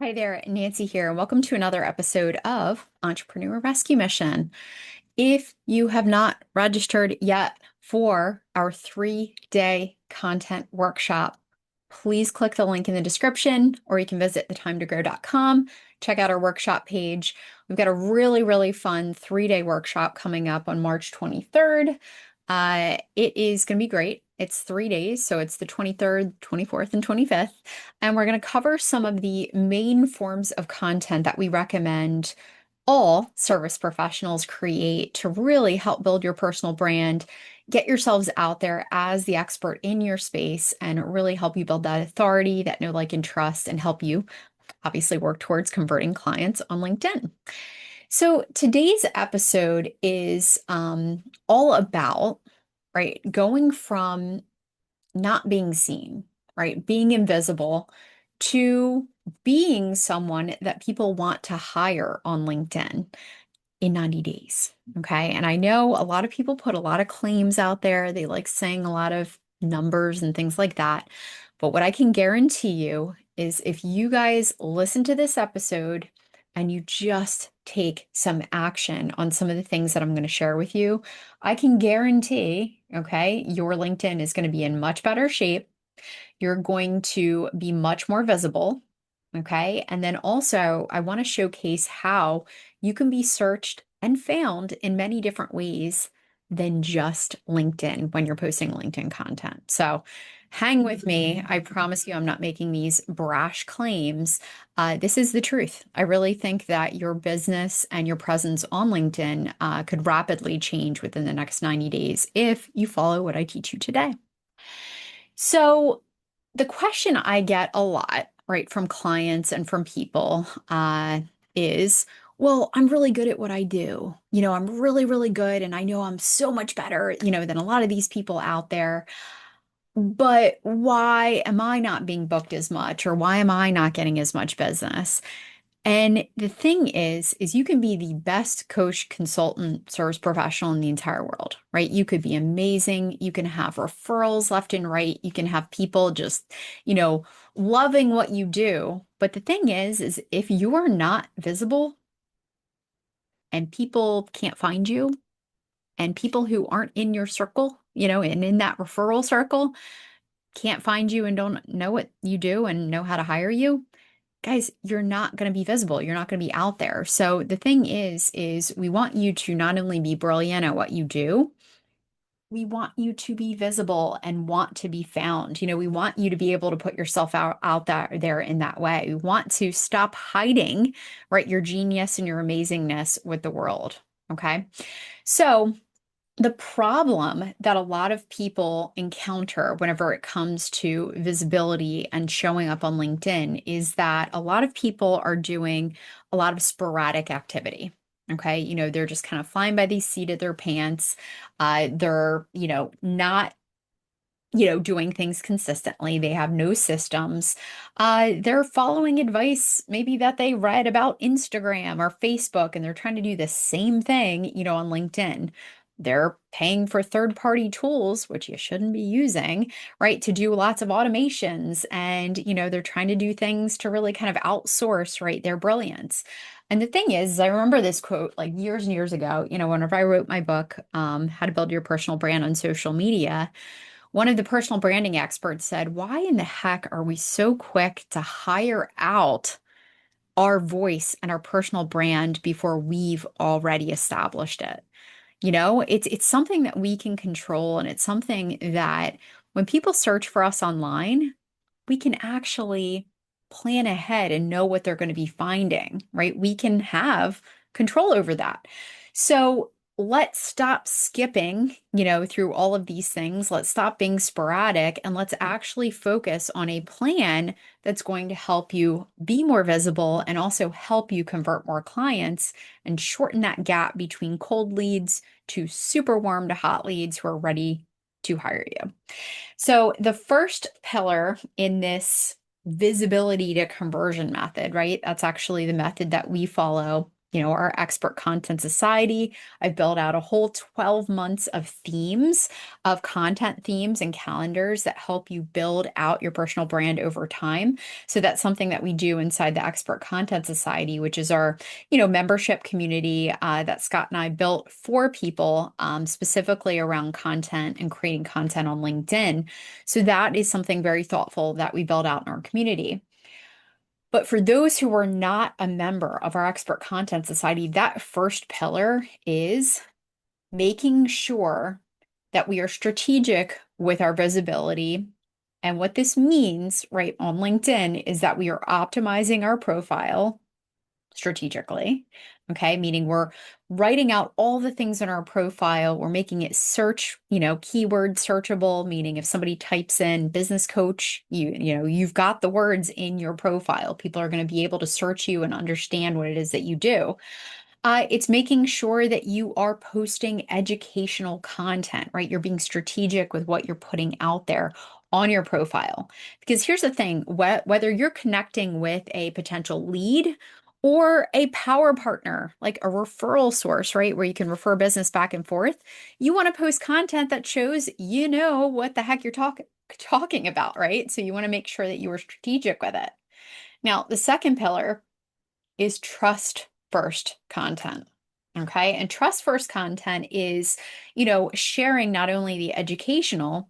Hi there, Nancy here, and welcome to another episode of Entrepreneur Rescue Mission. If you have not registered yet for our 3-day content workshop, please click the link in the description, or you can visit thetimetogrowcom. Check out our workshop page. We've got a really fun 3-day workshop coming up on March 23rd. It is going to be great. It's 3 days, so it's the 23rd, 24th, and 25th. And we're going to cover some of the main forms of content that we recommend all service professionals create to really help build your personal brand, get yourselves out there as the expert in your space, and really help you build that authority, that know, like, and trust, and help you obviously work towards converting clients on LinkedIn. So today's episode is all about, right, going from not being seen, right, being invisible, to being someone that people want to hire on LinkedIn in 90 days. Okay. And I know a lot of people put a lot of claims out there. They like saying a lot of numbers and things like that. But what I can guarantee you is if you guys listen to this episode and you just take some action on some of the things that I'm going to share with you, I can guarantee, okay, your LinkedIn is going to be in much better shape. You're going to be much more visible. Okay. And then also, I want to showcase how you can be searched and found in many different ways than just LinkedIn when you're posting LinkedIn content. So hang with me. I promise you, I'm not making these brash claims. This is the truth. I really think that your business and your presence on LinkedIn could rapidly change within the next 90 days if you follow what I teach you today. So, the question I get a lot, right, from clients and from people is, well, I'm really good at what I do. I'm really good, and I know I'm so much better, than a lot of these people out there. But why am I not being booked as much, or why am I not getting as much business? And the thing is you can be the best coach, consultant, service professional in the entire world, right? You could be amazing. You can have referrals left and right. You can have people just, loving what you do. But the thing is if you are not visible and people can't find you, and people who aren't in your circle, and in that referral circle can't find you and don't know what you do and know how to hire you, guys, you're not going to be visible. You're not going to be out there. So the thing is we want you to not only be brilliant at what you do, we want you to be visible and want to be found. We want you to be able to put yourself out there in that way. We want to stop hiding, right, your genius and your amazingness with the world. Okay. So the problem that a lot of people encounter whenever it comes to visibility and showing up on LinkedIn is that a lot of people are doing a lot of sporadic activity. Okay. They're just kind of flying by the seat of their pants. They're, not doing things consistently. They have no systems. They're following advice maybe that they read about Instagram or Facebook, and they're trying to do the same thing, on LinkedIn. They're paying for third-party tools, which you shouldn't be using, right, to do lots of automations. And, they're trying to do things to really kind of outsource, right, their brilliance. And the thing is, I remember this quote like years and years ago, whenever I wrote my book, How to Build Your Personal Brand on Social Media. One of the personal branding experts said, why in the heck are we so quick to hire out our voice and our personal brand before we've already established it? It's something that we can control, and it's something that when people search for us online, we can actually plan ahead and know what they're going to be finding, right? We can have control over that. So let's stop skipping, through all of these things. Let's stop being sporadic, and let's actually focus on a plan that's going to help you be more visible and also help you convert more clients and shorten that gap between cold leads to super warm to hot leads who are ready to hire you. So the first pillar in this visibility to conversion method, right? That's actually the method that we follow, our Expert Content Society. I've built out a whole 12 months of themes, of content themes and calendars that help you build out your personal brand over time. So that's something that we do inside the Expert Content Society, which is our, membership community that Scott and I built for people, specifically around content and creating content on LinkedIn. So that is something very thoughtful that we build out in our community. But for those who are not a member of our Expert Content Society, that first pillar is making sure that we are strategic with our visibility. And what this means, right, on LinkedIn is that we are optimizing our profile strategically. Okay, meaning we're writing out all the things in our profile. We're making it search, keyword searchable, meaning if somebody types in business coach, you've got the words in your profile. People are going to be able to search you and understand what it is that you do. It's making sure that you are posting educational content, right? You're being strategic with what you're putting out there on your profile. Because here's the thing, whether you're connecting with a potential lead or a power partner, like a referral source, right? Where you can refer business back and forth, you want to post content that shows what the heck you're talking about, right? So you want to make sure that you are strategic with it. Now, the second pillar is trust first content. Okay. And trust first content is, sharing not only the educational,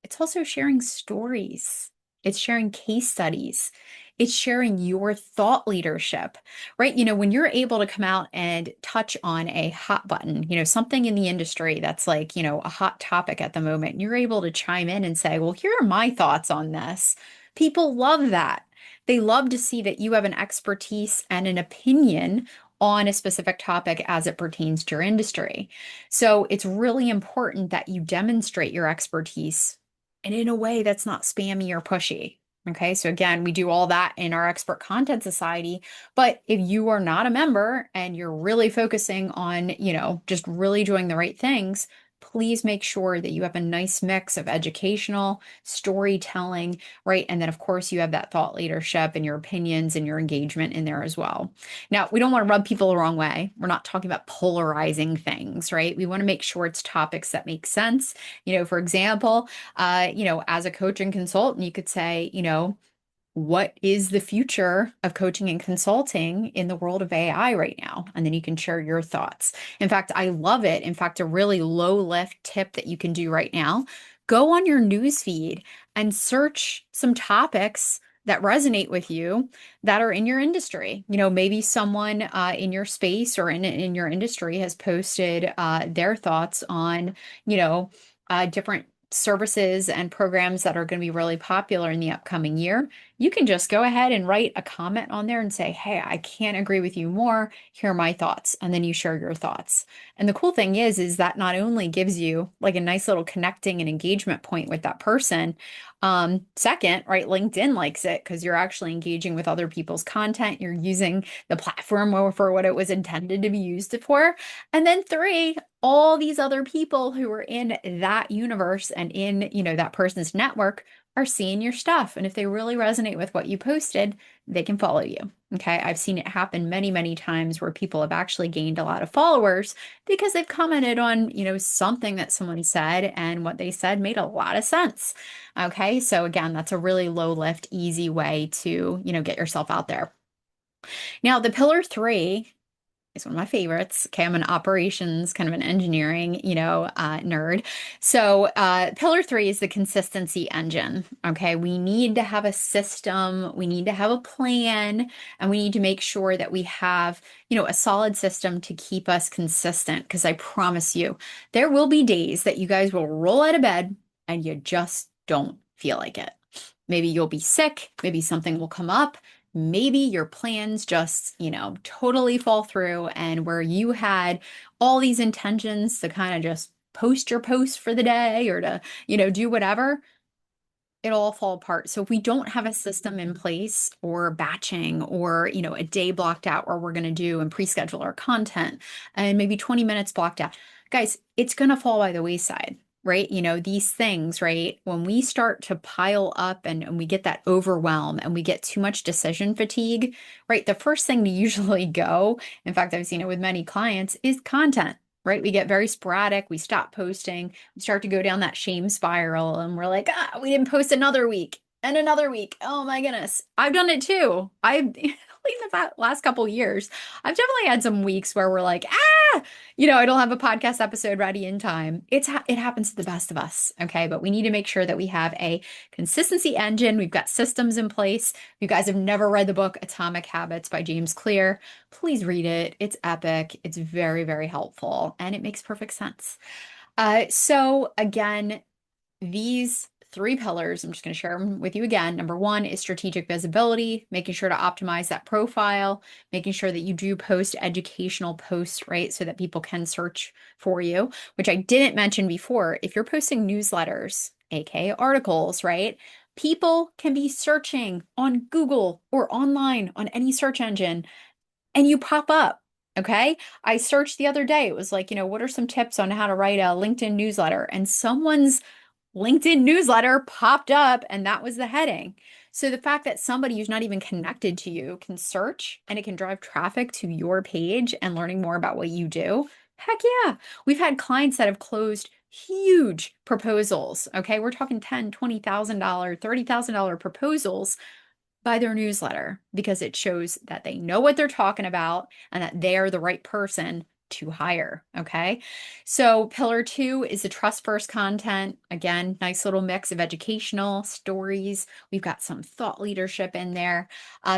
it's also sharing stories. It's sharing case studies. It's sharing your thought leadership, right? When you're able to come out and touch on a hot button, something in the industry that's like, a hot topic at the moment, and you're able to chime in and say, well, here are my thoughts on this. People love that. They love to see that you have an expertise and an opinion on a specific topic as it pertains to your industry. So it's really important that you demonstrate your expertise and in a way that's not spammy or pushy. Okay, so again, we do all that in our Expert Content Society. But if you are not a member and you're really focusing on, just really doing the right things, please make sure that you have a nice mix of educational, storytelling, right? And then, of course, you have that thought leadership and your opinions and your engagement in there as well. Now, we don't want to rub people the wrong way. We're not talking about polarizing things, right? We want to make sure it's topics that make sense. For example, as a coach and consultant, you could say, what is the future of coaching and consulting in the world of AI right now? And then you can share your thoughts. In fact, I love it. In fact, a really low lift tip that you can do right now, go on your news feed and search some topics that resonate with you that are in your industry. Maybe someone in your space or in your industry has posted their thoughts on, different services and programs that are going to be really popular in the upcoming year. You can just go ahead and write a comment on there and say, hey, I can't agree with you more. Here are my thoughts. And then you share your thoughts. And the cool thing is that not only gives you like a nice little connecting and engagement point with that person. Second, right, LinkedIn likes it because you're actually engaging with other people's content. You're using the platform for what it was intended to be used for. And then three, all these other people who are in that universe and in, that person's network are seeing your stuff. And if they really resonate with what you posted, they can follow you. Okay. I've seen it happen many, many times where people have actually gained a lot of followers because they've commented on, something that someone said and what they said made a lot of sense. Okay. So again, that's a really low lift, easy way to, get yourself out there. Now, the pillar 3 is one of my favorites. Okay, I'm an operations, kind of an engineering, nerd. So pillar 3 is the consistency engine. Okay, we need to have a system, we need to have a plan, and we need to make sure that we have, a solid system to keep us consistent. Because I promise you, there will be days that you guys will roll out of bed and you just don't feel like it. Maybe you'll be sick, maybe something will come up. Maybe your plans just, totally fall through, and where you had all these intentions to kind of just post your post for the day or to, do whatever, it'll all fall apart. So if we don't have a system in place or batching or, a day blocked out where we're going to do and pre-schedule our content and maybe 20 minutes blocked out, guys, it's going to fall by the wayside. right? These things, right? When we start to pile up and we get that overwhelm and we get too much decision fatigue, right? The first thing to usually go, in fact, I've seen it with many clients, is content. Right? We get very sporadic. We stop posting. We start to go down that shame spiral and we're like, we didn't post another week and another week. Oh my goodness. I've done it too. I've in the last couple years, I've definitely had some weeks where we're like, I don't have a podcast episode ready in time. It happens to the best of us, okay? But we need to make sure that we have a consistency engine. We've got systems in place. If you guys have never read the book Atomic Habits by James Clear, please read it. It's epic. It's very, very helpful, and it makes perfect sense. So again, these three pillars, I'm just going to share them with you again. Number one is strategic visibility, making sure to optimize that profile, making sure that you do post educational posts, right? So that people can search for you, which I didn't mention before. If you're posting newsletters, aka articles, right? People can be searching on Google or online on any search engine and you pop up. Okay. I searched the other day. It was like, what are some tips on how to write a LinkedIn newsletter? And someone's LinkedIn newsletter popped up and that was the heading. So the fact that somebody who's not even connected to you can search and it can drive traffic to your page and learning more about what you do. Heck yeah. We've had clients that have closed huge proposals. Okay. We're talking $10,000, $20,000, $30,000 proposals by their newsletter because it shows that they know what they're talking about and that they're the right person to hire. Okay. So, pillar two is the trust first content. Again, nice little mix of educational stories. We've got some thought leadership in there.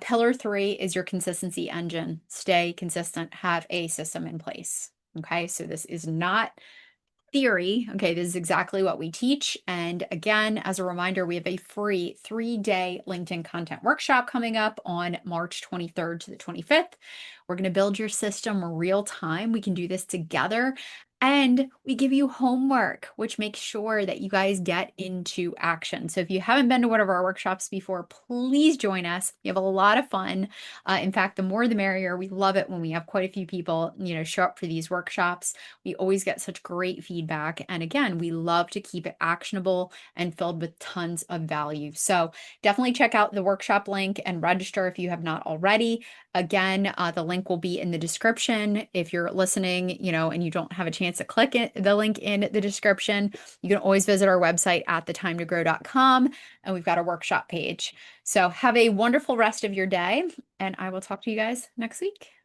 Pillar three is your consistency engine. Stay consistent, have a system in place. Okay. So, this is not theory. Okay, this is exactly what we teach. And again, as a reminder, we have a free 3-day LinkedIn content workshop coming up on March 23rd to the 25th. We're going to build your system real time. We can do this together. And we give you homework, which makes sure that you guys get into action. So if you haven't been to one of our workshops before, please join us. We have a lot of fun. In fact, the more the merrier. We love it when we have quite a few people, show up for these workshops. We always get such great feedback. And again, we love to keep it actionable and filled with tons of value. So definitely check out the workshop link and register if you have not already. Again, the link will be in the description. If you're listening, and you don't have a chance to click the link in the description, you can always visit our website at thetimetogrowcom, and we've got a workshop page. So have a wonderful rest of your day, and I will talk to you guys next week.